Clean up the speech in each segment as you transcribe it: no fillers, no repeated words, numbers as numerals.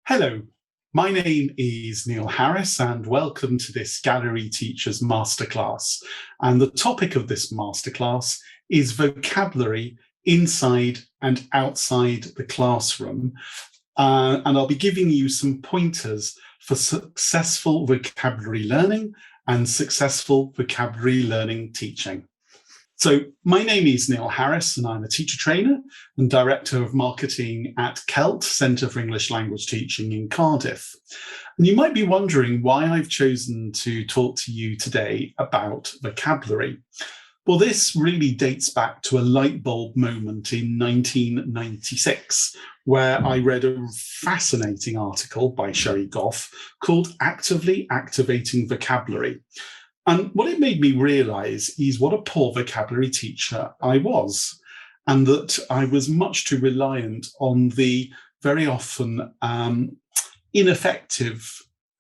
Hello, my name is Neil Harris and welcome to this Gallery Teachers Masterclass. And the topic of this masterclass is vocabulary inside and outside the classroom. And I'll be giving you some pointers for successful vocabulary learning and successful vocabulary learning teaching. So my name is Neil Harris and I'm a teacher trainer and Director of Marketing at CELT, Centre for English Language Teaching in Cardiff. And you might be wondering why I've chosen to talk to you today about vocabulary. Well, this really dates back to a light bulb moment in 1996, where I read a fascinating article by Sherry Goff called Actively Activating Vocabulary. And what it made me realize is what a poor vocabulary teacher I was, and that I was much too reliant on the very often ineffective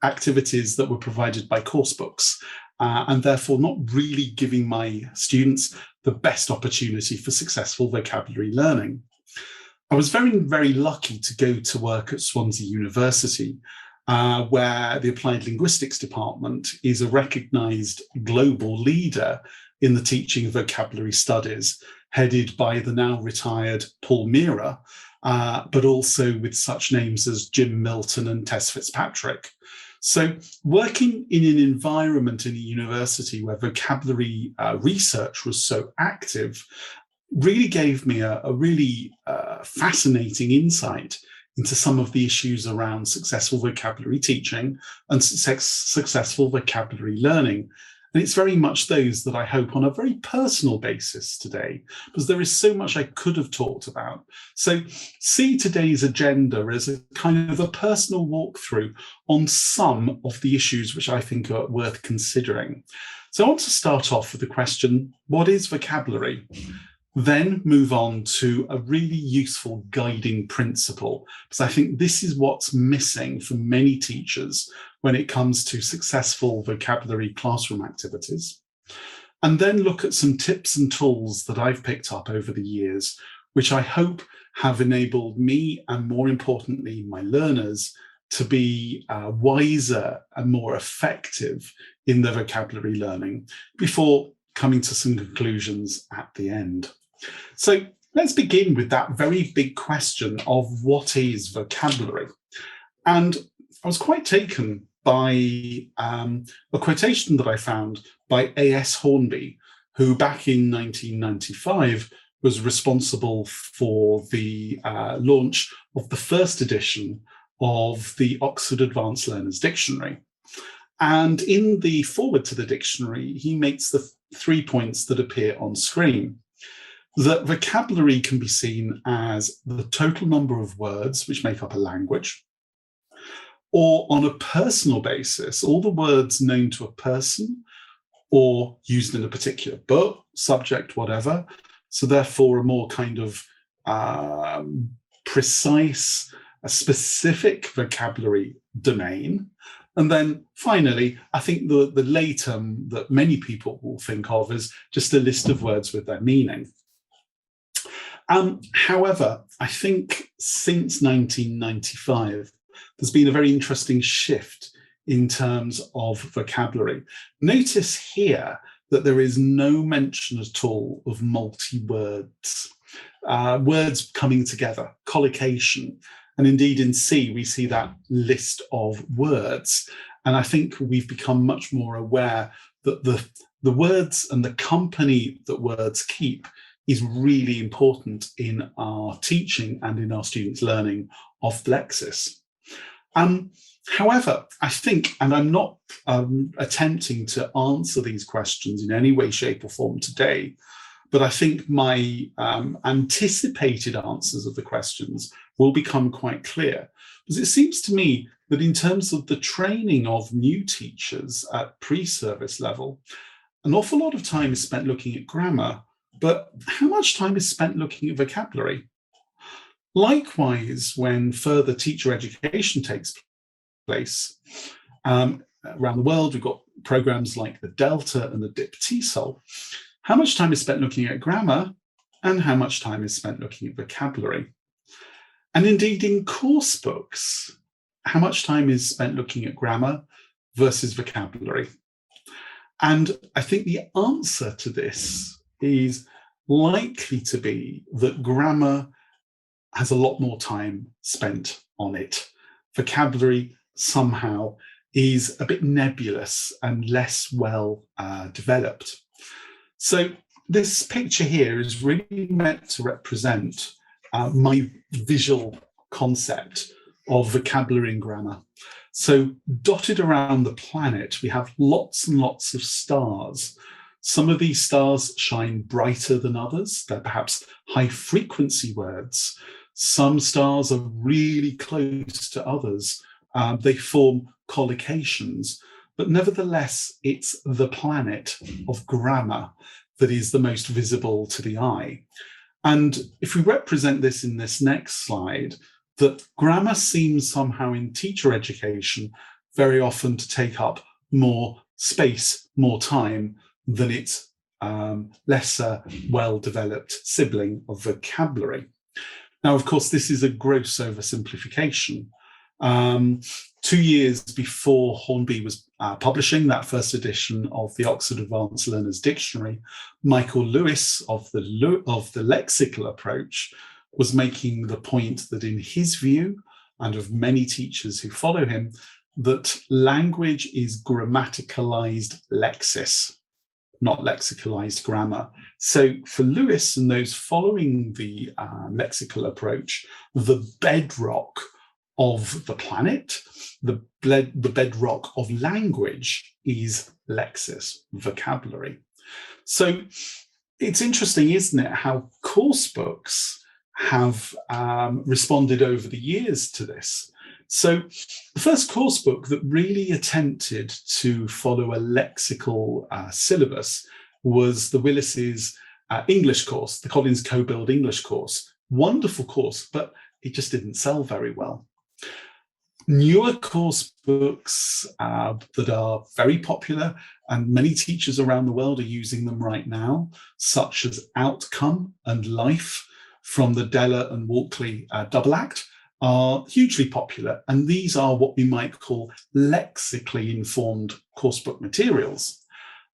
activities that were provided by Coursebooks, and therefore not really giving my students the best opportunity for successful vocabulary learning. I was very, very lucky to go to work at Swansea University, where the Applied Linguistics Department is a recognised global leader in the teaching of vocabulary studies, headed by the now retired Paul Meara, but also with such names as Jim Milton and Tess Fitzpatrick. So working in an environment in a university where vocabulary research was so active really gave me a really fascinating insight into some of the issues around successful vocabulary teaching and successful vocabulary learning. And it's very much those that I hope on a very personal basis today, because there is so much I could have talked about. So see today's agenda as a kind of a personal walkthrough on some of the issues which I think are worth considering. So I want to start off with the question, what is vocabulary? Then move on to a really useful guiding principle, because I think this is what's missing for many teachers when it comes to successful vocabulary classroom activities. And then look at some tips and tools that I've picked up over the years, which I hope have enabled me and, more importantly, my learners to be wiser and more effective in their vocabulary learning before coming to some conclusions at the end. So let's begin with that very big question of what is vocabulary? And I was quite taken by a quotation that I found by A.S. Hornby, who back in 1995 was responsible for the launch of the first edition of the Oxford Advanced Learners Dictionary. And in the foreword to the dictionary, he makes the 3 points that appear on screen. That vocabulary can be seen as the total number of words which make up a language, or on a personal basis, all the words known to a person or used in a particular book, subject, whatever. So therefore a more kind of precise, a specific vocabulary domain. And then finally, I think the lay term that many people will think of is just a list of words with their meaning. However, I think since 1995, there's been a very interesting shift in terms of vocabulary. Notice here that there is no mention at all of multi-words, words coming together, collocation. And indeed in C, we see that list of words. And I think we've become much more aware that the words and the company that words keep is really important in our teaching and in our students' learning of lexis. However, I think, and I'm not attempting to answer these questions in any way, shape or form today, but I think my anticipated answers of the questions will become quite clear. Because it seems to me that in terms of the training of new teachers at pre-service level, an awful lot of time is spent looking at grammar, but how much time is spent looking at vocabulary? Likewise, when further teacher education takes place around the world, we've got programs like the Delta and the DIP TESOL. How much time is spent looking at grammar and how much time is spent looking at vocabulary? And indeed in course books, how much time is spent looking at grammar versus vocabulary? And I think the answer to this is likely to be that grammar has a lot more time spent on it. Vocabulary somehow is a bit nebulous and less well developed. So this picture here is really meant to represent my visual concept of vocabulary and grammar. So dotted around the planet, we have lots and lots of stars. Some of these stars shine brighter than others. They're perhaps high frequency words. Some stars are really close to others. They form collocations, but nevertheless, it's the planet of grammar that is the most visible to the eye. And if we represent this in this next slide, that grammar seems somehow in teacher education very often to take up more space, more time than its lesser well-developed sibling of vocabulary. Now, of course, this is a gross oversimplification. 2 years before Hornby was publishing that first edition of the Oxford Advanced Learners Dictionary, Michael Lewis of the lexical approach was making the point that in his view, and of many teachers who follow him, that language is grammaticalized lexis, not lexicalized grammar. So for Lewis and those following the lexical approach, the bedrock of the planet, the bedrock of language is lexis, vocabulary. So it's interesting, isn't it, how Coursebooks have responded over the years to this. So the first course book that really attempted to follow a lexical syllabus was the Willis's English course, the Collins Co-Build English course. Wonderful course, but it just didn't sell very well. Newer course books that are very popular, and many teachers around the world are using them right now, such as Outcome and Life from the Deller and Walkley double act, are hugely popular. And these are what we might call lexically informed coursebook materials.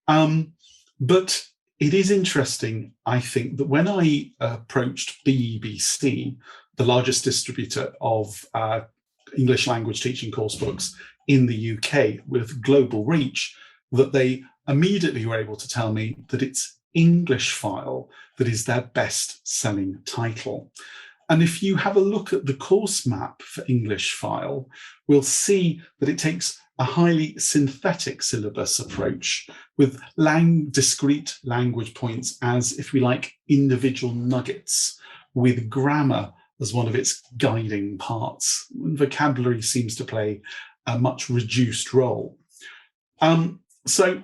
But it is interesting, I think, that when I approached BEBC, the largest distributor of English language teaching coursebooks in the UK with global reach, that they immediately were able to tell me that it's English File that is their best-selling title. And if you have a look at the course map for English File, we'll see that it takes a highly synthetic syllabus approach with discrete language points as, if we like, individual nuggets, with grammar as one of its guiding parts. And vocabulary seems to play a much reduced role. So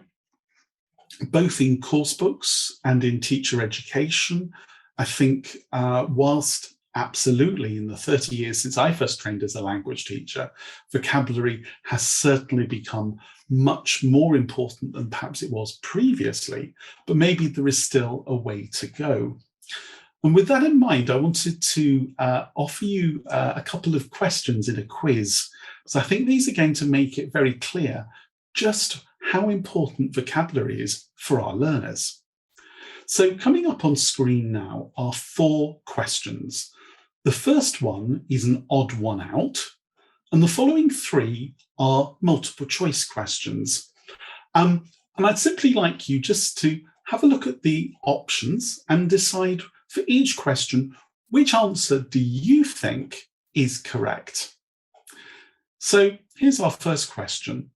both in course books and in teacher education, I think whilst absolutely in the 30 years since I first trained as a language teacher, vocabulary has certainly become much more important than perhaps it was previously, but maybe there is still a way to go. And with that in mind, I wanted to offer you a couple of questions in a quiz. So I think these are going to make it very clear just how important vocabulary is for our learners. So coming up on screen now are 4 questions. The first one is an odd one out, and the following 3 are multiple choice questions. And I'd simply like you just to have a look at the options and decide for each question, which answer do you think is correct? So here's our first question.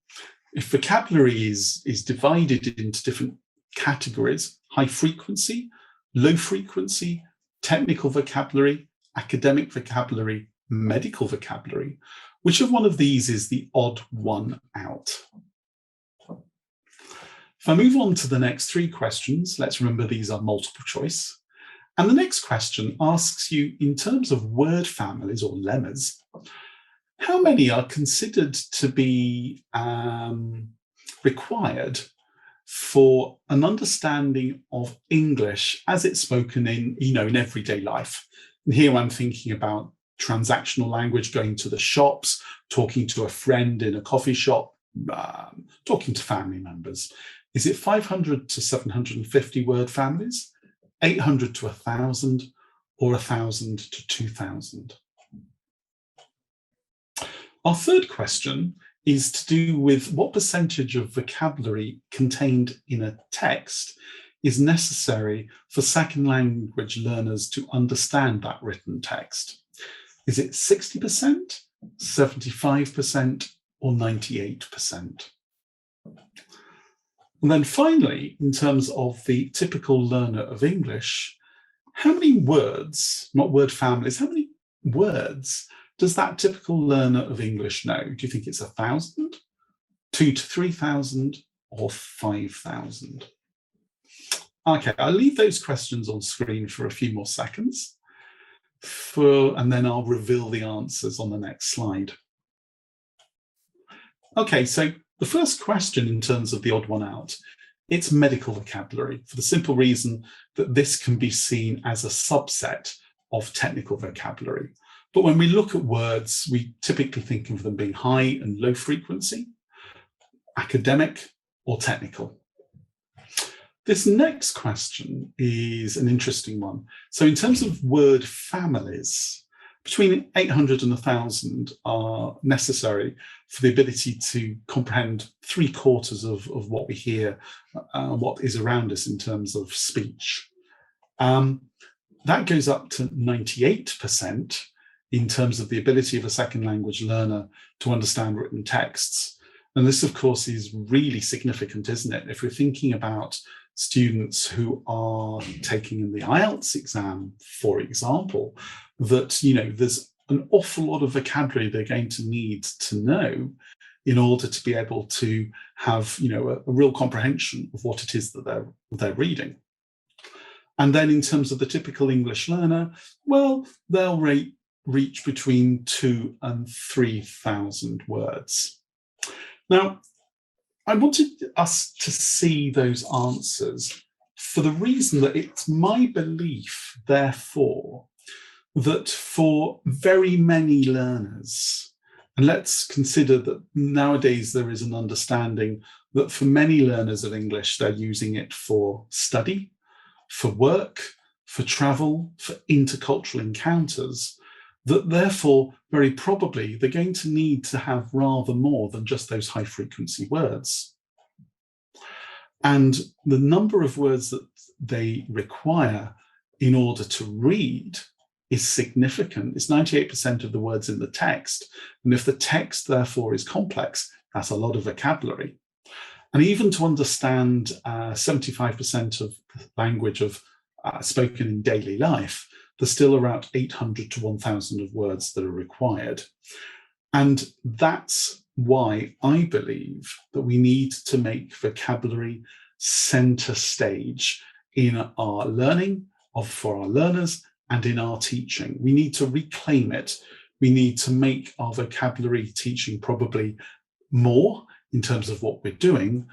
If vocabulary is divided into different categories, high frequency, low frequency, technical vocabulary, academic vocabulary, medical vocabulary, which of one of these is the odd one out? If I move on to the next 3 questions, let's remember these are multiple choice. And the next question asks you, in terms of word families or lemmas, how many are considered to be required for an understanding of English as it's spoken in everyday life? And here I'm thinking about transactional language, going to the shops, talking to a friend in a coffee shop, talking to family members? Is it 500 to 750 word families, 800 to 1,000, or 1,000 to 2,000? Our third question is to do with what percentage of vocabulary contained in a text is necessary for second language learners to understand that written text. Is it 60%, 75%, or 98%? And then finally, in terms of the typical learner of English, how many words, not word families, how many words does that typical learner of English know? Do you think it's 1,000, 2,000 to 3,000, or 5,000? Okay, I'll leave those questions on screen for a few more seconds, and then I'll reveal the answers on the next slide. Okay, so the first question in terms of the odd one out, it's medical vocabulary, for the simple reason that this can be seen as a subset of technical vocabulary. But when we look at words, we typically think of them being high and low frequency, academic or technical. This next question is an interesting one. So in terms of word families, between 800 and 1,000 are necessary for the ability to comprehend 3/4 of what we hear, what is around us in terms of speech. That goes up to 98% in terms of the ability of a second language learner to understand written texts. And this, of course, is really significant, isn't it? If we're thinking about students who are taking the IELTS exam, for example, that, you know, there's an awful lot of vocabulary they're going to need to know in order to be able to have, you know, a real comprehension of what it is that they're reading. And then in terms of the typical English learner, well, they'll reach between 2,000 and 3,000 words. Now, I wanted us to see those answers for the reason that it's my belief, therefore, that for very many learners, and let's consider that nowadays there is an understanding that for many learners of English, they're using it for study, for work, for travel, for intercultural encounters, that therefore, very probably, they're going to need to have rather more than just those high frequency words. And the number of words that they require in order to read is significant. It's 98% of the words in the text. And if the text, therefore, is complex, that's a lot of vocabulary. And even to understand 75% of language spoken in daily life, there's still around 800 to 1,000 of words that are required. And that's why I believe that we need to make vocabulary center stage in our learning for our learners and in our teaching. We need to reclaim it. We need to make our vocabulary teaching probably more in terms of what we're doing,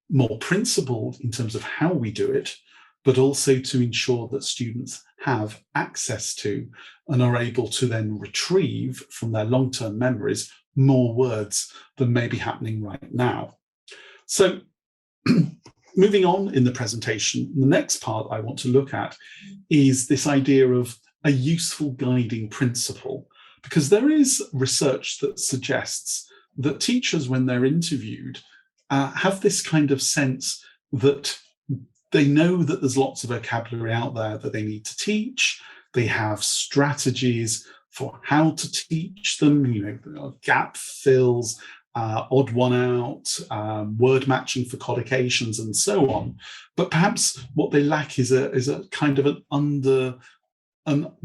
more principled in terms of how we do it, but also to ensure that students have access to and are able to then retrieve from their long-term memories more words than may be happening right now. So moving on in the presentation, the next part I want to look at is this idea of a useful guiding principle, because there is research that suggests that teachers, when they're interviewed, have this kind of sense that they know that there's lots of vocabulary out there that they need to teach. They have strategies for how to teach them, you know, gap fills, odd one out, word matching for collocations, and so on. But perhaps what they lack is a kind of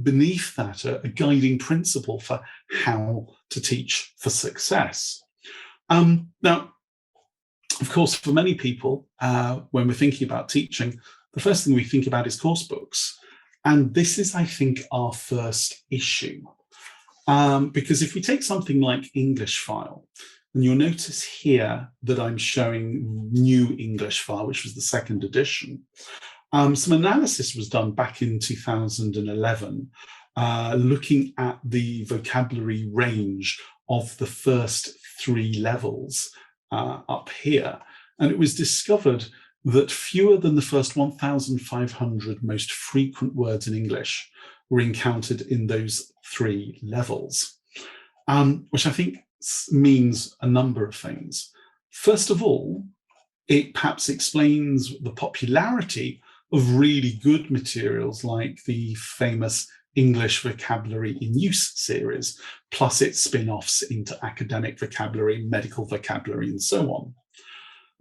beneath that, a guiding principle for how to teach for success. Now, of course, for many people, when we're thinking about teaching, the first thing we think about is course books. And this is, I think, our first issue. Because if we take something like English File, and you'll notice here that I'm showing New English File, which was the second edition. Some analysis was done back in 2011 looking at the vocabulary range of the first 3 levels up here. And it was discovered that fewer than the first 1,500 most frequent words in English were encountered in those 3 levels, which I think means a number of things. First of all, it perhaps explains the popularity of really good materials like the famous English Vocabulary in Use series, plus its spin-offs into academic vocabulary, medical vocabulary, and so on.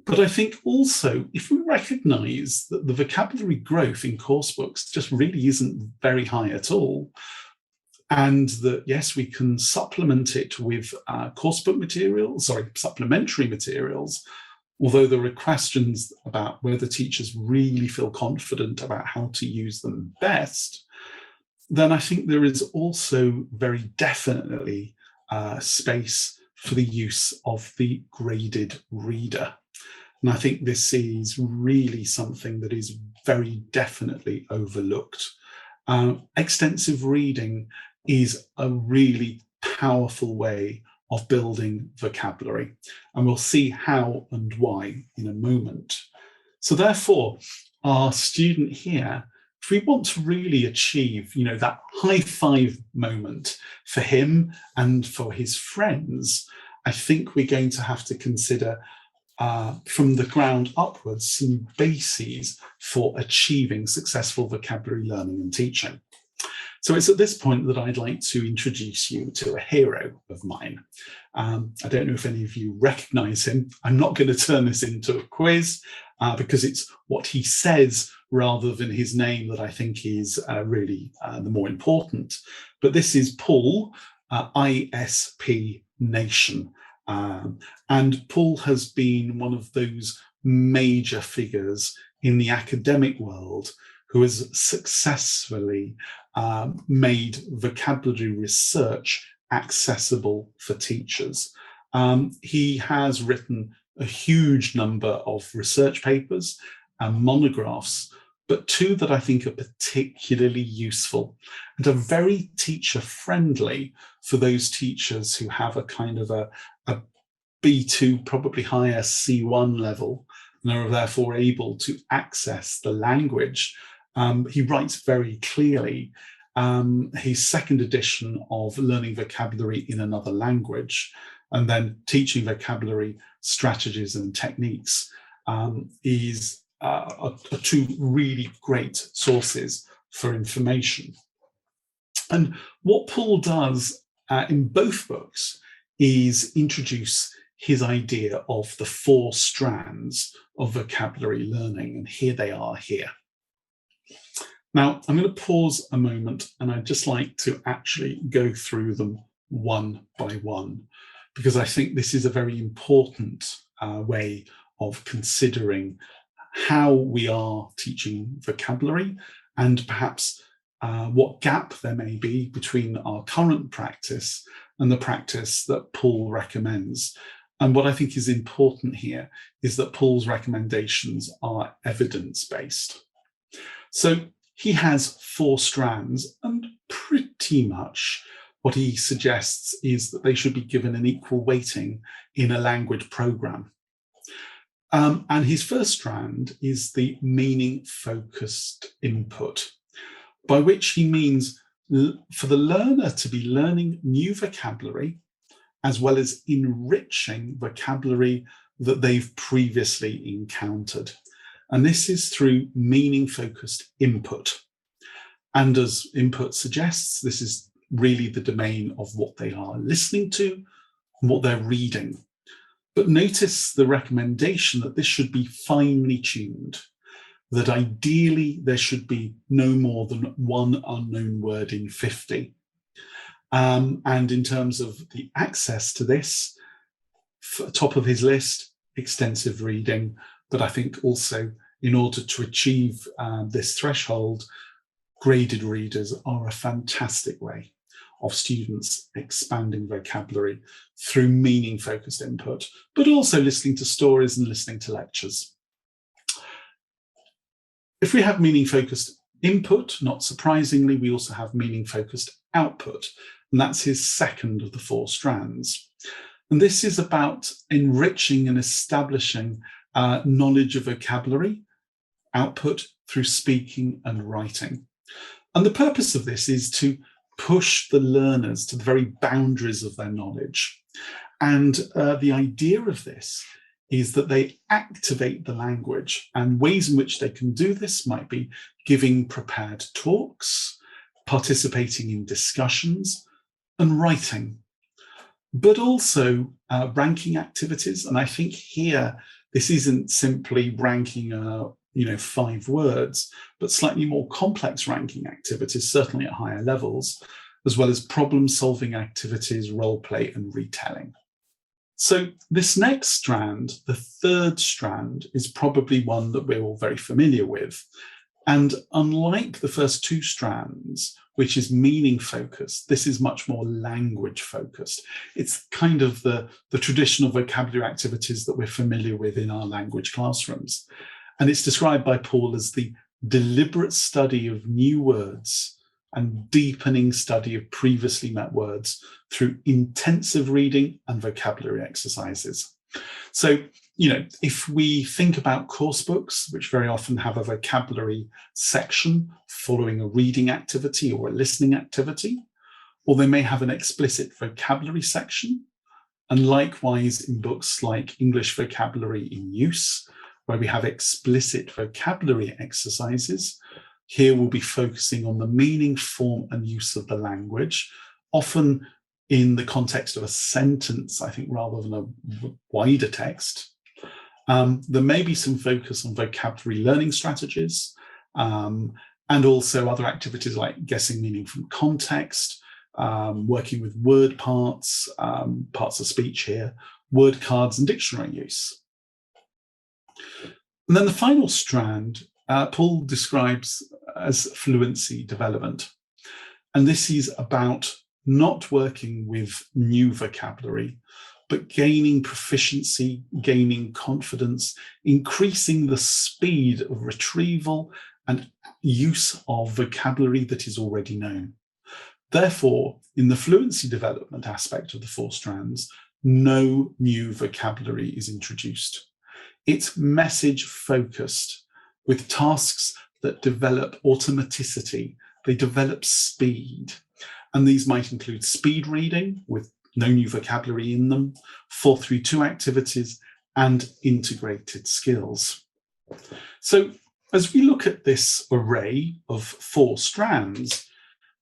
But I think also, if we recognise that the vocabulary growth in coursebooks just really isn't very high at all, and that, yes, we can supplement it with supplementary materials, although there are questions about whether teachers really feel confident about how to use them best, then I think there is also very definitely space for the use of the graded reader. And I think this is really something that is very definitely overlooked. Extensive reading is a really powerful way of building vocabulary, and we'll see how and why in a moment. So therefore, our student here, if we want to really achieve, that high five moment for him and for his friends, I think we're going to have to consider from the ground upwards some bases for achieving successful vocabulary learning and teaching. So it's at this point that I'd like to introduce you to a hero of mine. I don't know if any of you recognize him. I'm not going to turn this into a quiz because it's what he says rather than his name that I think is really the more important. But this is Paul, ISP Nation. And Paul has been one of those major figures in the academic world who has successfully made vocabulary research accessible for teachers. He has written a huge number of research papers and monographs, but 2 that I think are particularly useful and are very teacher-friendly for those teachers who have a kind of a B2, probably higher C1 level, and are therefore able to access the language. He writes very clearly. His 2nd edition of Learning Vocabulary in Another Language, and then Teaching Vocabulary Strategies and Techniques, are 2 really great sources for information. And what Paul does in both books is introduce his idea of the 4 strands of vocabulary learning, and here they are here. Now, I'm going to pause a moment, and I'd just like to actually go through them one by one, because I think this is a very important way of considering how we are teaching vocabulary, and perhaps what gap there may be between our current practice and the practice that Paul recommends. And what I think is important here is that Paul's recommendations are evidence-based. So he has 4 strands, and pretty much what he suggests is that they should be given an equal weighting in a language program. And his first strand is the meaning-focused input, by which he means for the learner to be learning new vocabulary as well as enriching vocabulary that they've previously encountered. And this is through meaning-focused input. And as input suggests, this is really the domain of what they are listening to and what they're reading. But notice the recommendation that this should be finely tuned, that ideally there should be no more than 1 unknown word in 50. And in terms of the access to this, top of his list, extensive reading, but I think also in order to achieve this threshold, graded readers are a fantastic way of students expanding vocabulary through meaning-focused input, but also listening to stories and listening to lectures. If we have meaning-focused input. Not surprisingly, we also have meaning-focused output, and that's his second of the 4 strands. And this is about enriching and establishing knowledge of vocabulary, output through speaking and writing. And the purpose of this is to push the learners to the very boundaries of their knowledge. And the idea of this is that they activate the language, and ways in which they can do this might be giving prepared talks, participating in discussions, and writing, but also ranking activities. And I think here, this isn't simply ranking 5 words, but slightly more complex ranking activities, certainly at higher levels, as well as problem-solving activities, role play, and retelling. So this next strand, the 3rd strand, is probably one that we're all very familiar with. And unlike the first 2 strands, which is meaning-focused, this is much more language-focused. It's kind of the traditional vocabulary activities that we're familiar with in our language classrooms. And it's described by Paul as the deliberate study of new words and deepening study of previously met words through intensive reading and vocabulary exercises. So, if we think about Coursebooks, which very often have a vocabulary section following a reading activity or a listening activity, or they may have an explicit vocabulary section, and likewise in books like English Vocabulary in Use, where we have explicit vocabulary exercises. Here we'll be focusing on the meaning, form, and use of the language, often in the context of a sentence, I think, rather than a wider text. There may be some focus on vocabulary learning strategies, and also other activities like guessing meaning from context, working with word parts, parts of speech here, word cards, and dictionary use. And then the final strand, Paul describes as fluency development. And this is about not working with new vocabulary, but gaining proficiency, gaining confidence, increasing the speed of retrieval and use of vocabulary that is already known. Therefore, in the fluency development aspect of the 4 strands, no new vocabulary is introduced. It's message focused with tasks that develop automaticity, they develop speed. And these might include speed reading with no new vocabulary in them, 4-3-2 activities, and integrated skills. So as we look at this array of 4 strands,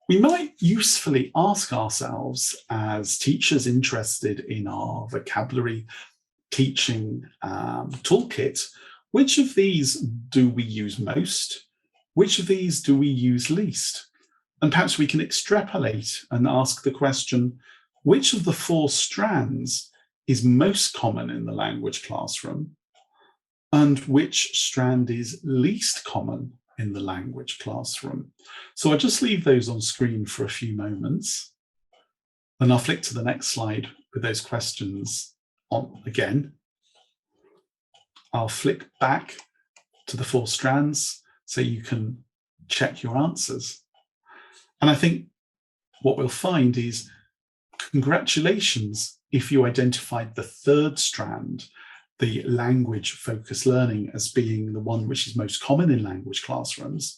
we might usefully ask ourselves, as teachers interested in our vocabulary teaching toolkit, which of these do we use most? Which of these do we use least? And perhaps we can extrapolate and ask the question, which of the 4 strands is most common in the language classroom? And which strand is least common in the language classroom? So I'll just leave those on screen for a few moments. And I'll flick to the next slide with those questions on again. I'll flick back to the 4 strands so you can check your answers. And I think what we'll find is, congratulations if you identified the 3rd strand, the language-focused learning, as being the one which is most common in language classrooms,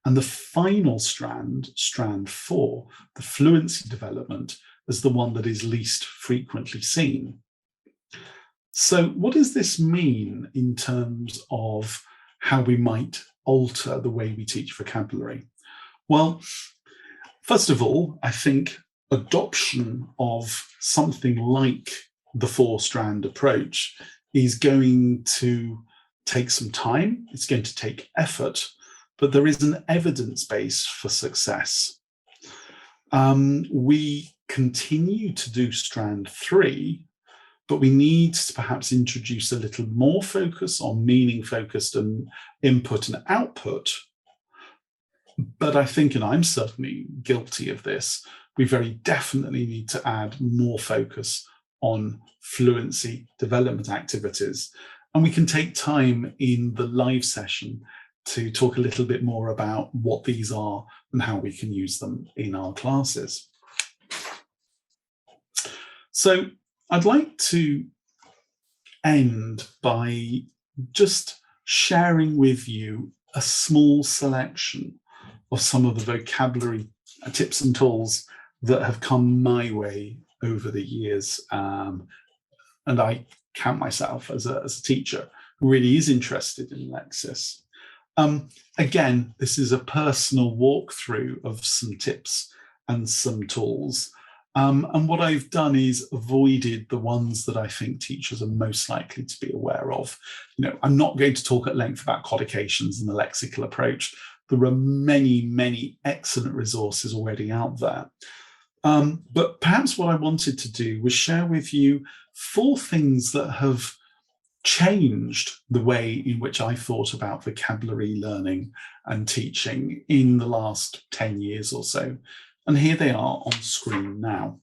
and the final strand, strand 4, the fluency development, as the one that is least frequently seen. So what does this mean in terms of how we might alter the way we teach vocabulary? Well, first of all, I think adoption of something like the 4-strand approach is going to take some time, it's going to take effort, but there is an evidence base for success. We continue to do strand 3, but we need to perhaps introduce a little more focus on meaning-focused and input and output. But I think, and I'm certainly guilty of this, we very definitely need to add more focus on fluency development activities. And we can take time in the live session to talk a little bit more about what these are and how we can use them in our classes. So I'd like to end by just sharing with you a small selection of some of the vocabulary tips and tools that have come my way over the years. And I count myself as a teacher who really is interested in Lexis. Again, this is a personal walkthrough of some tips and some tools. And what I've done is avoided the ones that I think teachers are most likely to be aware of. I'm not going to talk at length about collocations and the lexical approach. There are many, many excellent resources already out there. But perhaps what I wanted to do was share with you 4 things that have changed the way in which I thought about vocabulary learning and teaching in the last 10 years or so. And here they are on screen now.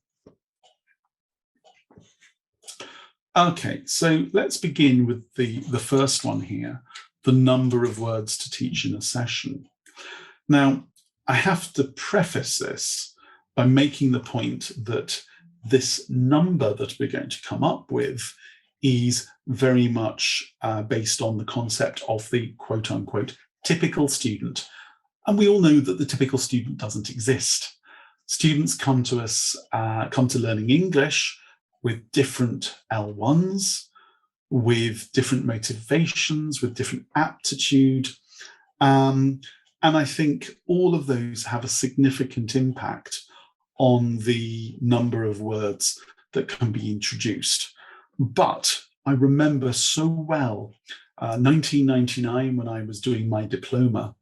Okay, so let's begin with the first one here, the number of words to teach in a session. Now, I have to preface this by making the point that this number that we're going to come up with is very much based on the concept of the quote unquote typical student. And we all know that the typical student doesn't exist. Students come to us, come to learning English with different L1s, with different motivations, with different aptitude. And I think all of those have a significant impact on the number of words that can be introduced. But I remember so well 1999 when I was doing my diploma,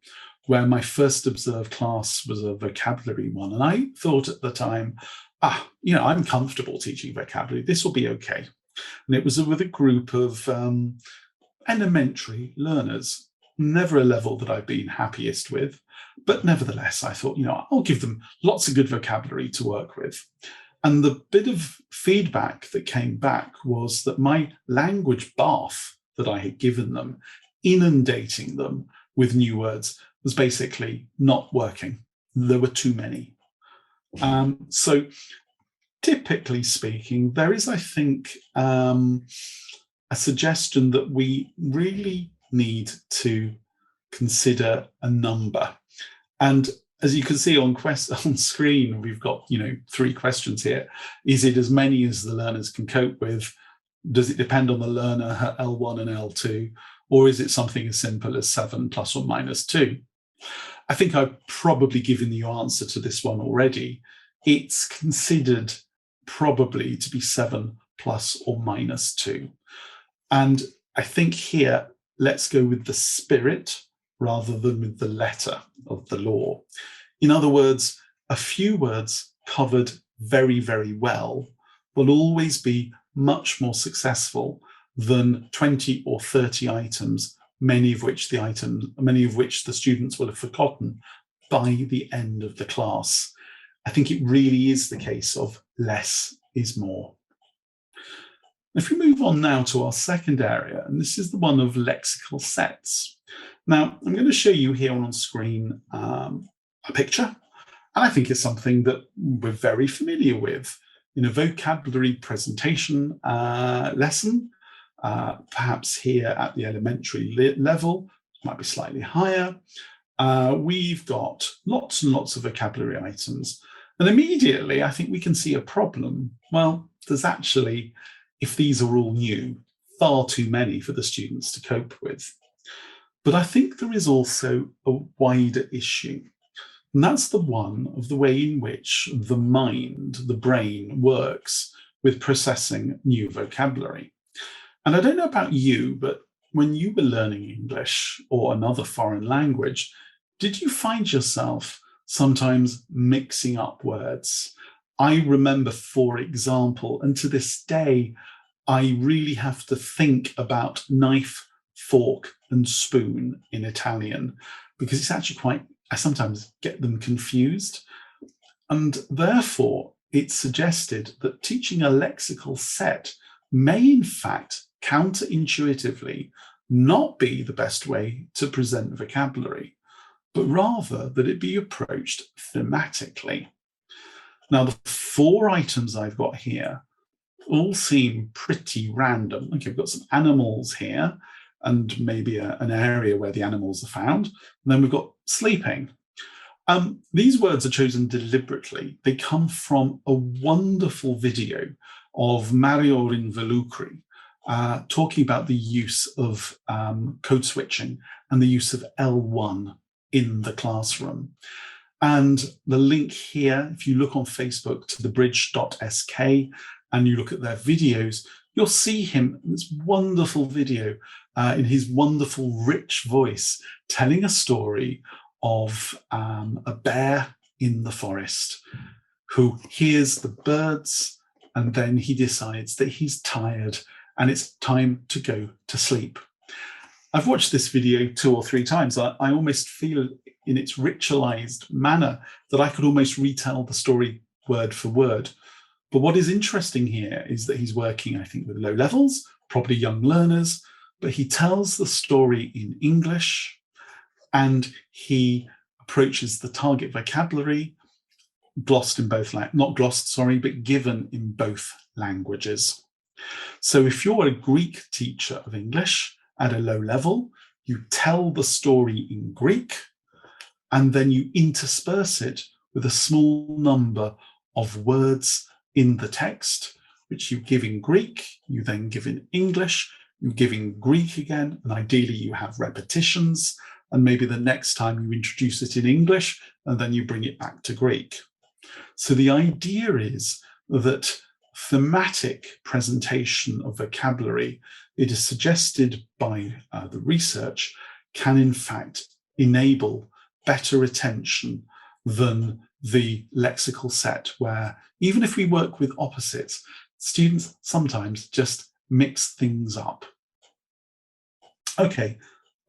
where my first observed class was a vocabulary one. And I thought at the time, I'm comfortable teaching vocabulary. This will be okay. And it was with a group of elementary learners, never a level that I've been happiest with. But nevertheless, I thought, I'll give them lots of good vocabulary to work with. And the bit of feedback that came back was that my language bath that I had given them, inundating them with new words, was basically not working. There were too many. So typically speaking, there is, I think, a suggestion that we really need to consider a number. And as you can see on screen, we've got 3 questions here. Is it as many as the learners can cope with? Does it depend on the learner, L1 and L2? Or is it something as simple as 7 plus or minus 2? I think I've probably given you answer to this one already. It's considered probably to be 7 plus or minus 2. And I think here, let's go with the spirit rather than with the letter of the law. In other words, a few words covered very, very well will always be much more successful than 20 or 30 items, many of which the students will have forgotten by the end of the class. I think it really is the case of less is more. If we move on now to our second area, and this is the one of lexical sets. Now, I'm going to show you here on screen a picture, and I think it's something that we're very familiar with in a vocabulary presentation lesson, perhaps here at the elementary level, might be slightly higher. We've got lots and lots of vocabulary items, and immediately I think we can see a problem. Well, there's actually, if these are all new, far too many for the students to cope with. But I think there is also a wider issue, and that's the one of the way in which the mind, the brain, works with processing new vocabulary. And I don't know about you, but when you were learning English or another foreign language, did you find yourself sometimes mixing up words? I remember, for example, and to this day, I really have to think about knife, fork, and spoon in Italian, because it's actually I sometimes get them confused. And therefore, it's suggested that teaching a lexical set may in fact counterintuitively not be the best way to present vocabulary, but rather that it be approached thematically. Now, the 4 items I've got here all seem pretty random. Okay, we've got some animals here and maybe an area where the animals are found. And then we've got sleeping. These words are chosen deliberately. They come from a wonderful video of Mario Rinvolucri talking about the use of code switching and the use of L1 in the classroom. And the link here, if you look on Facebook to thebridge.sk and you look at their videos, you'll see him in this wonderful video in his wonderful, rich voice, telling a story of a bear in the forest who hears the birds, and then he decides that he's tired and it's time to go to sleep. I've watched this video 2 or 3 times. I almost feel in its ritualized manner that I could almost retell the story word for word. But what is interesting here is that he's working, I think, with low levels, probably young learners, but he tells the story in English and he approaches the target vocabulary glossed in both, not glossed, sorry, but given in both languages. So if you're a Greek teacher of English at a low level, you tell the story in Greek and then you intersperse it with a small number of words in the text, which you give in Greek, you then give in English, you give in Greek again, and ideally you have repetitions, and maybe the next time you introduce it in English, and then you bring it back to Greek. So the idea is that thematic presentation of vocabulary, it is suggested by the research, can in fact enable better retention than the lexical set, where even if we work with opposites, students sometimes just mix things up. Okay,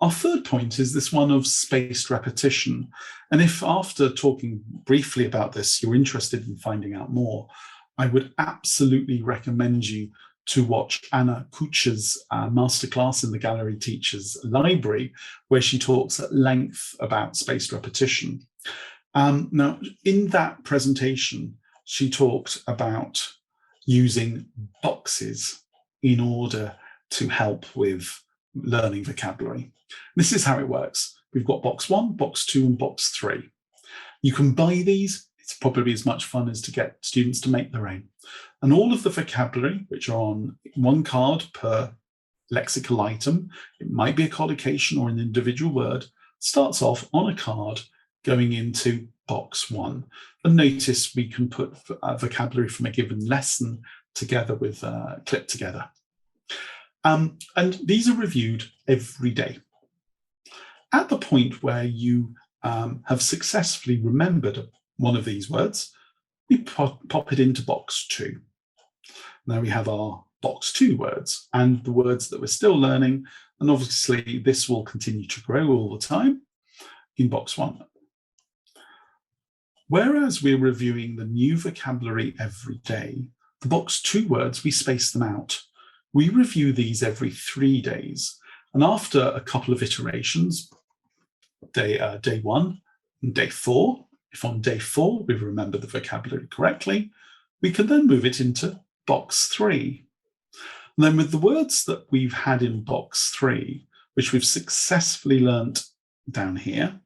our third point is this one of spaced repetition. And if after talking briefly about this, you're interested in finding out more, I would absolutely recommend you to watch Anna Kucha's Masterclass in the Gallery Teachers Library, where she talks at length about spaced repetition. Now, in that presentation, she talked about using boxes in order to help with learning vocabulary. This is how it works. We've got box 1, box 2, and box 3. You can buy these. It's probably as much fun as to get students to make their own. And all of the vocabulary, which are on 1 card per lexical item, it might be a collocation or an individual word, starts off on a card going into box 1. And notice we can put vocabulary from a given lesson together with clipped together. And these are reviewed every day. At the point where you have successfully remembered one of these words, we pop it into box 2. Now we have our box 2 words and the words that we're still learning. And obviously this will continue to grow all the time in box 1. Whereas we're reviewing the new vocabulary every day, the box 2 words, we space them out. We review these every 3 days. And after a couple of iterations, day 1 and day 4, if on day 4 we've remembered the vocabulary correctly, we can then move it into box 3. And then with the words that we've had in box 3, which we've successfully learnt down here,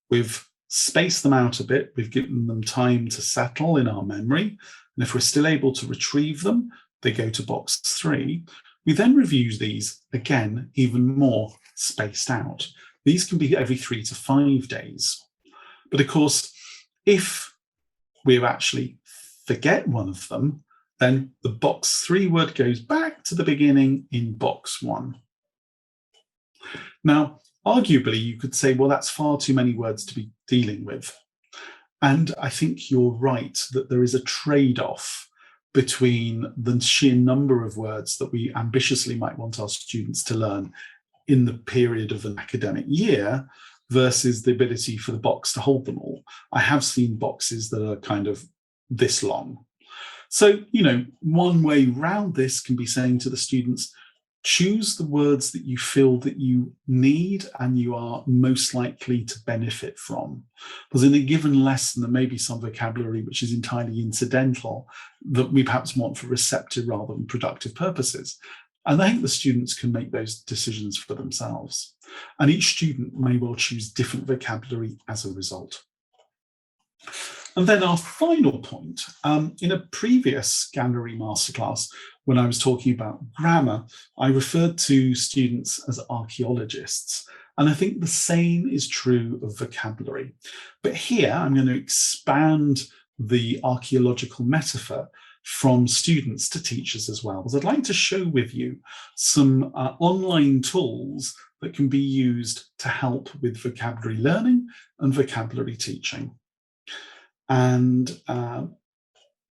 we've spaced them out a bit, we've given them time to settle in our memory, and if we're still able to retrieve them, they go to box 3. We then review these again, even more spaced out. These can be every 3 to 5 days. But of course, if we actually forget one of them, then the box 3 word goes back to the beginning in box 1. Now, arguably, you could say, well, that's far too many words to be dealing with. And I think you're right that there is a trade-off between the sheer number of words that we ambitiously might want our students to learn in the period of an academic year versus the ability for the box to hold them all. I have seen boxes that are kind of this long. So, one way around this can be saying to the students, choose the words that you feel that you need and you are most likely to benefit from. Because in a given lesson, there may be some vocabulary which is entirely incidental that we perhaps want for receptive rather than productive purposes. And I think the students can make those decisions for themselves. And each student may well choose different vocabulary as a result. And then our final point, in a previous Gallery Masterclass, when I was talking about grammar, I referred to students as archaeologists. And I think the same is true of vocabulary. But here I'm going to expand the archaeological metaphor from students to teachers as well, because I'd like to show with you some online tools that can be used to help with vocabulary learning and vocabulary teaching. And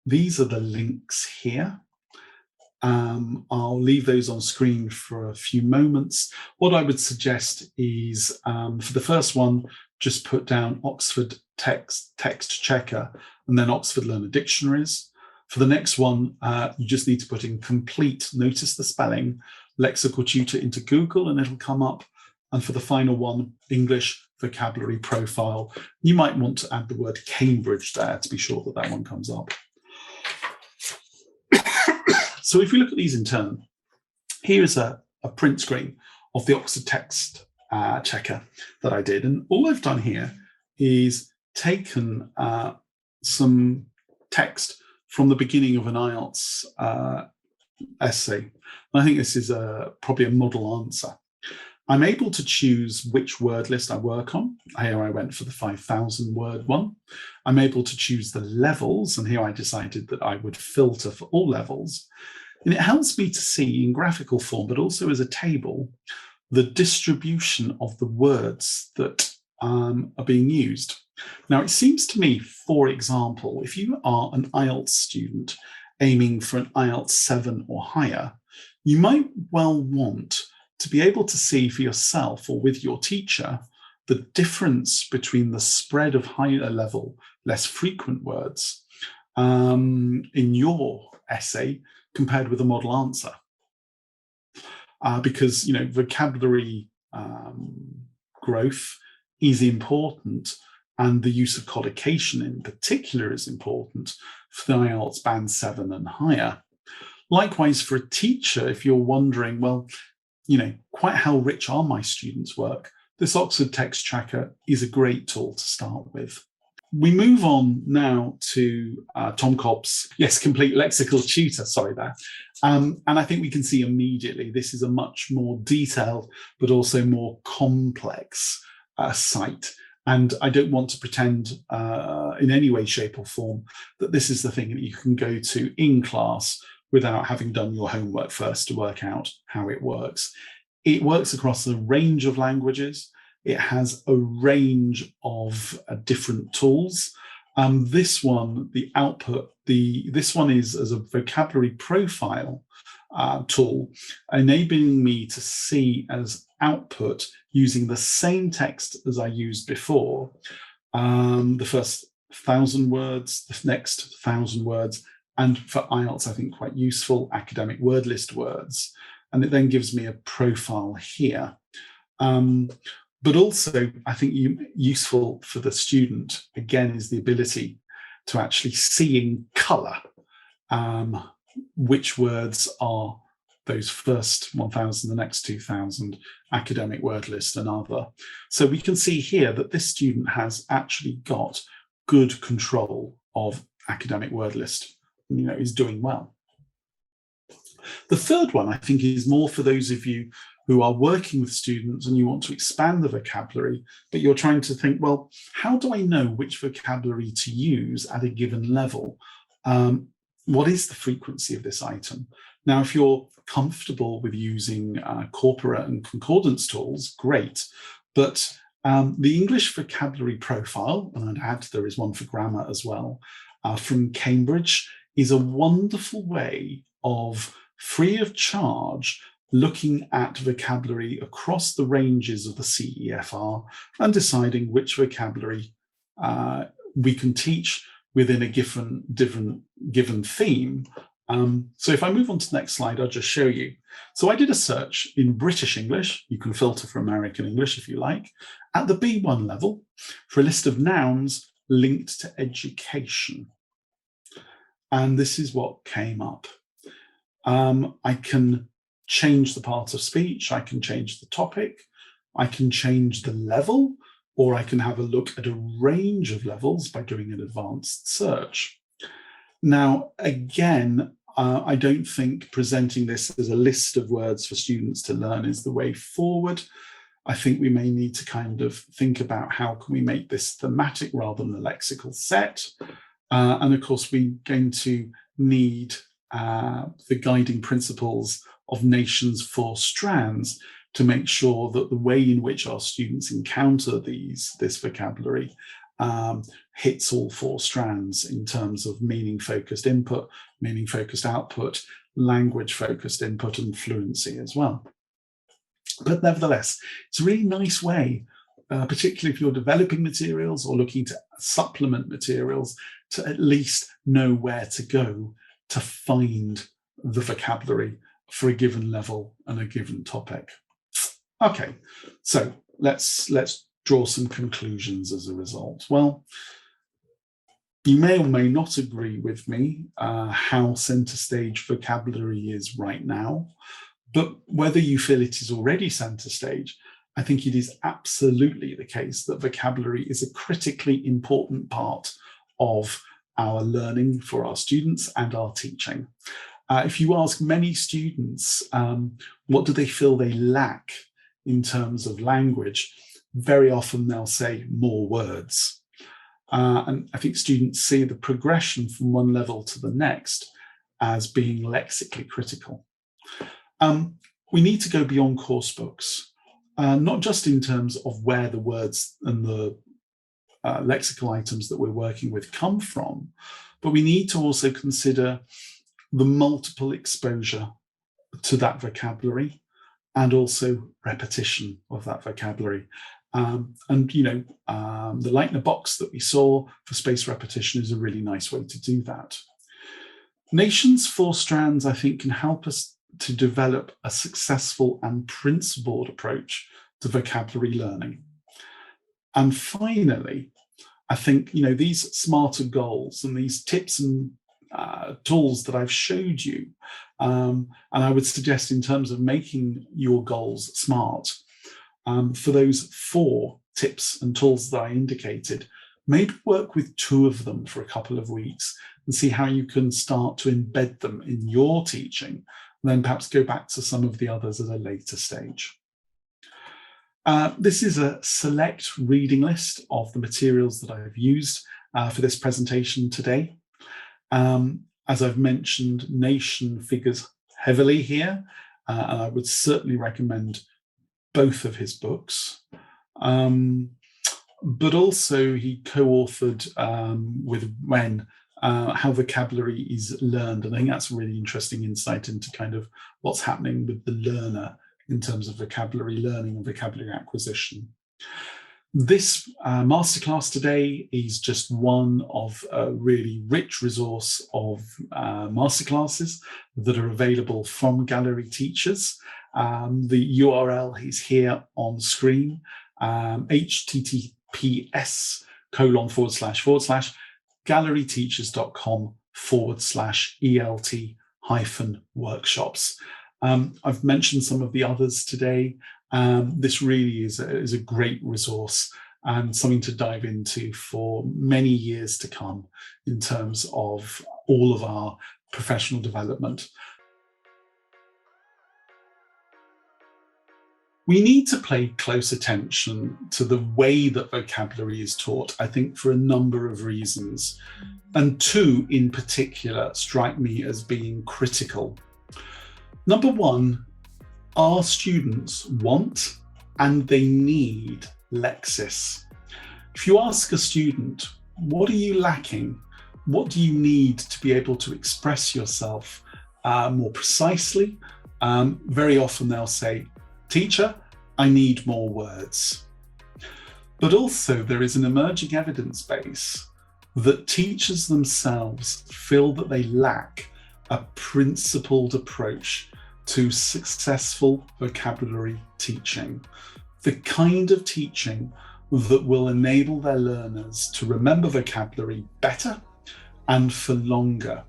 these are the links here. I'll leave those on screen for a few moments. What I would suggest is for the first one, just put down Oxford Text Checker and then Oxford Learner Dictionaries. For the next one, you just need to put in complete, notice the spelling, lexical tutor into Google and it'll come up. And for the final one, English vocabulary profile, you might want to add the word Cambridge there to be sure that that one comes up. So if we look at these in turn, here is a print screen of the Oxford Text Checker that I did. And all I've done here is taken some text from the beginning of an IELTS essay. And I think this is probably a model answer. I'm able to choose which word list I work on. Here I went for the 5,000 word one. I'm able to choose the levels, and here I decided that I would filter for all levels. And it helps me to see in graphical form, but also as a table, the distribution of the words that are being used. Now, it seems to me, for example, if you are an IELTS student aiming for an IELTS 7 or higher, you might well want to be able to see for yourself or with your teacher the difference between the spread of higher level, less frequent words in your essay compared with a model answer. Because, you know, vocabulary growth is important, and the use of collocation in particular is important for the IELTS band 7 and higher. Likewise, for a teacher, if you're wondering, well, you know, quite how rich are my students' work, this Oxford Text Tracker is a great tool to start with. We move on now to Tom Cobb's, yes, complete lexical tutor, sorry there. And I think we can see immediately this is a much more detailed, but also more complex site. And I don't want to pretend in any way, shape or form that this is the thing that you can go to in class without having done your homework first to work out how it works. It works across a range of languages. It has a range of different tools. This one, the output, this one is as a vocabulary profile tool, enabling me to see as output using the same text as I used before. The first 1,000 words, the next 1,000 words, and for IELTS, I think quite useful, academic word list words. And it then gives me a profile here. But also, I think useful for the student, again, is the ability to actually see in colour which words are those first 1,000, the next 2,000, academic word list and other. So we can see here that this student has actually got good control of academic word list, you know, is doing well. The third one, I think, is more for those of you who are working with students and you want to expand the vocabulary, but you're trying to think, well, how do I know which vocabulary to use at a given level? What is the frequency of this item? Now, if you're comfortable with using corpora and concordance tools, great. But the English vocabulary profile, and I'd add there is one for grammar as well, from Cambridge, is a wonderful way of, free of charge, looking at vocabulary across the ranges of the CEFR and deciding which vocabulary we can teach within a given theme So if I move on to the next slide, I'll just show you. So I did a search in British English. You can filter for American English if you like, at the B1 level for a list of nouns linked to education. And this is what came up. I can change the part of speech, I can change the topic, I can change the level, or I can have a look at a range of levels by doing an advanced search. Now, again, I don't think presenting this as a list of words for students to learn is the way forward. I think we may need to kind of think about how can we make this thematic rather than a lexical set. And of course, we're going to need the guiding principles of Nation's 4 strands to make sure that the way in which our students encounter this vocabulary hits all 4 strands in terms of meaning-focused input, meaning-focused output, language-focused input, and fluency as well. But nevertheless, it's a really nice way, particularly if you're developing materials or looking to supplement materials, to at least know where to go to find the vocabulary for a given level and a given topic. Okay, so let's draw some conclusions as a result. Well, you may or may not agree with me how centre stage vocabulary is right now, but whether you feel it is already centre stage, I think it is absolutely the case that vocabulary is a critically important part of our learning for our students and our teaching. If you ask many students, what do they feel they lack in terms of language, very often they'll say more words. And I think students see the progression from one level to the next as being lexically critical. We need to go beyond course books, not just in terms of where the words and the lexical items that we're working with come from, but we need to also consider the multiple exposure to that vocabulary and also repetition of that vocabulary. And, the Lightner box that we saw for spaced repetition is a really nice way to do that. Nation's 4 strands, I think, can help us to develop a successful and principled approach to vocabulary learning. And finally, I think, these smarter goals and these tips and tools that I've showed you, and I would suggest in terms of making your goals smart, for those 4 tips and tools that I indicated, maybe work with 2 of them for a couple of weeks and see how you can start to embed them in your teaching, and then perhaps go back to some of the others at a later stage. This is a select reading list of the materials that I've used for this presentation today. As I've mentioned, Nation figures heavily here, and I would certainly recommend both of his books. But also he co-authored with Wen how vocabulary is learned, and I think that's a really interesting insight into kind of what's happening with the learner in terms of vocabulary learning and vocabulary acquisition. This masterclass today is just one of a really rich resource of masterclasses that are available from Gallery Teachers. The URL is here on screen, https://galleryteachers.com/ELT-workshops. I've mentioned some of the others today. This really is a great resource and something to dive into for many years to come in terms of all of our professional development. We need to pay close attention to the way that vocabulary is taught, I think, for a number of reasons. And 2 in particular strike me as being critical. Number 1, our students want and they need Lexis. If you ask a student, what are you lacking? What do you need to be able to express yourself more precisely? Very often they'll say, "Teacher, I need more words." But also there is an emerging evidence base that teachers themselves feel that they lack a principled approach to successful vocabulary teaching, the kind of teaching that will enable their learners to remember vocabulary better and for longer.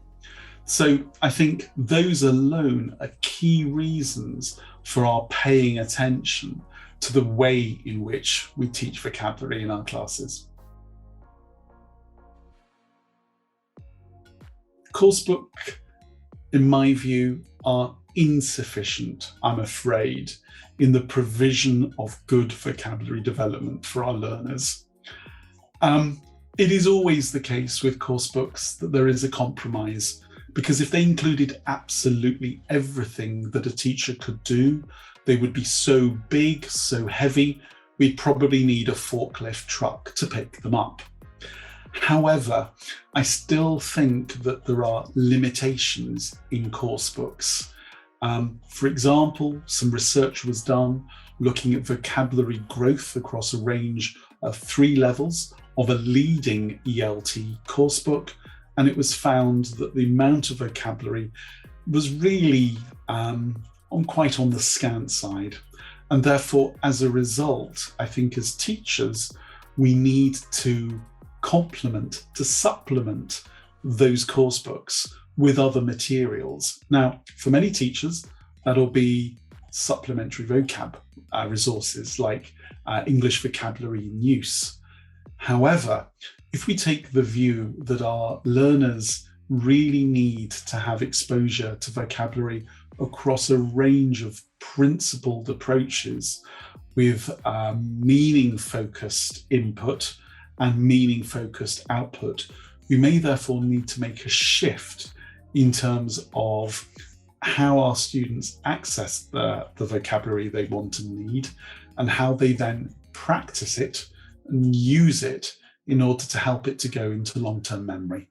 So I think those alone are key reasons for our paying attention to the way in which we teach vocabulary in our classes. Coursebook, in my view, are insufficient, I'm afraid, in the provision of good vocabulary development for our learners. It is always the case with coursebooks that there is a compromise, because if they included absolutely everything that a teacher could do, they would be so big, so heavy, we'd probably need a forklift truck to pick them up. However, I still think that there are limitations in coursebooks. For example, some research was done looking at vocabulary growth across a range of 3 levels of a leading ELT coursebook, and it was found that the amount of vocabulary was really quite on the scant side. And therefore, as a result, I think as teachers, we need to complement, to supplement those coursebooks with other materials. Now, for many teachers, that'll be supplementary vocab resources like English vocabulary in use. However, if we take the view that our learners really need to have exposure to vocabulary across a range of principled approaches with meaning-focused input and meaning-focused output, we may therefore need to make a shift in terms of how our students access the vocabulary they want and need, and how they then practice it and use it in order to help it to go into long-term memory.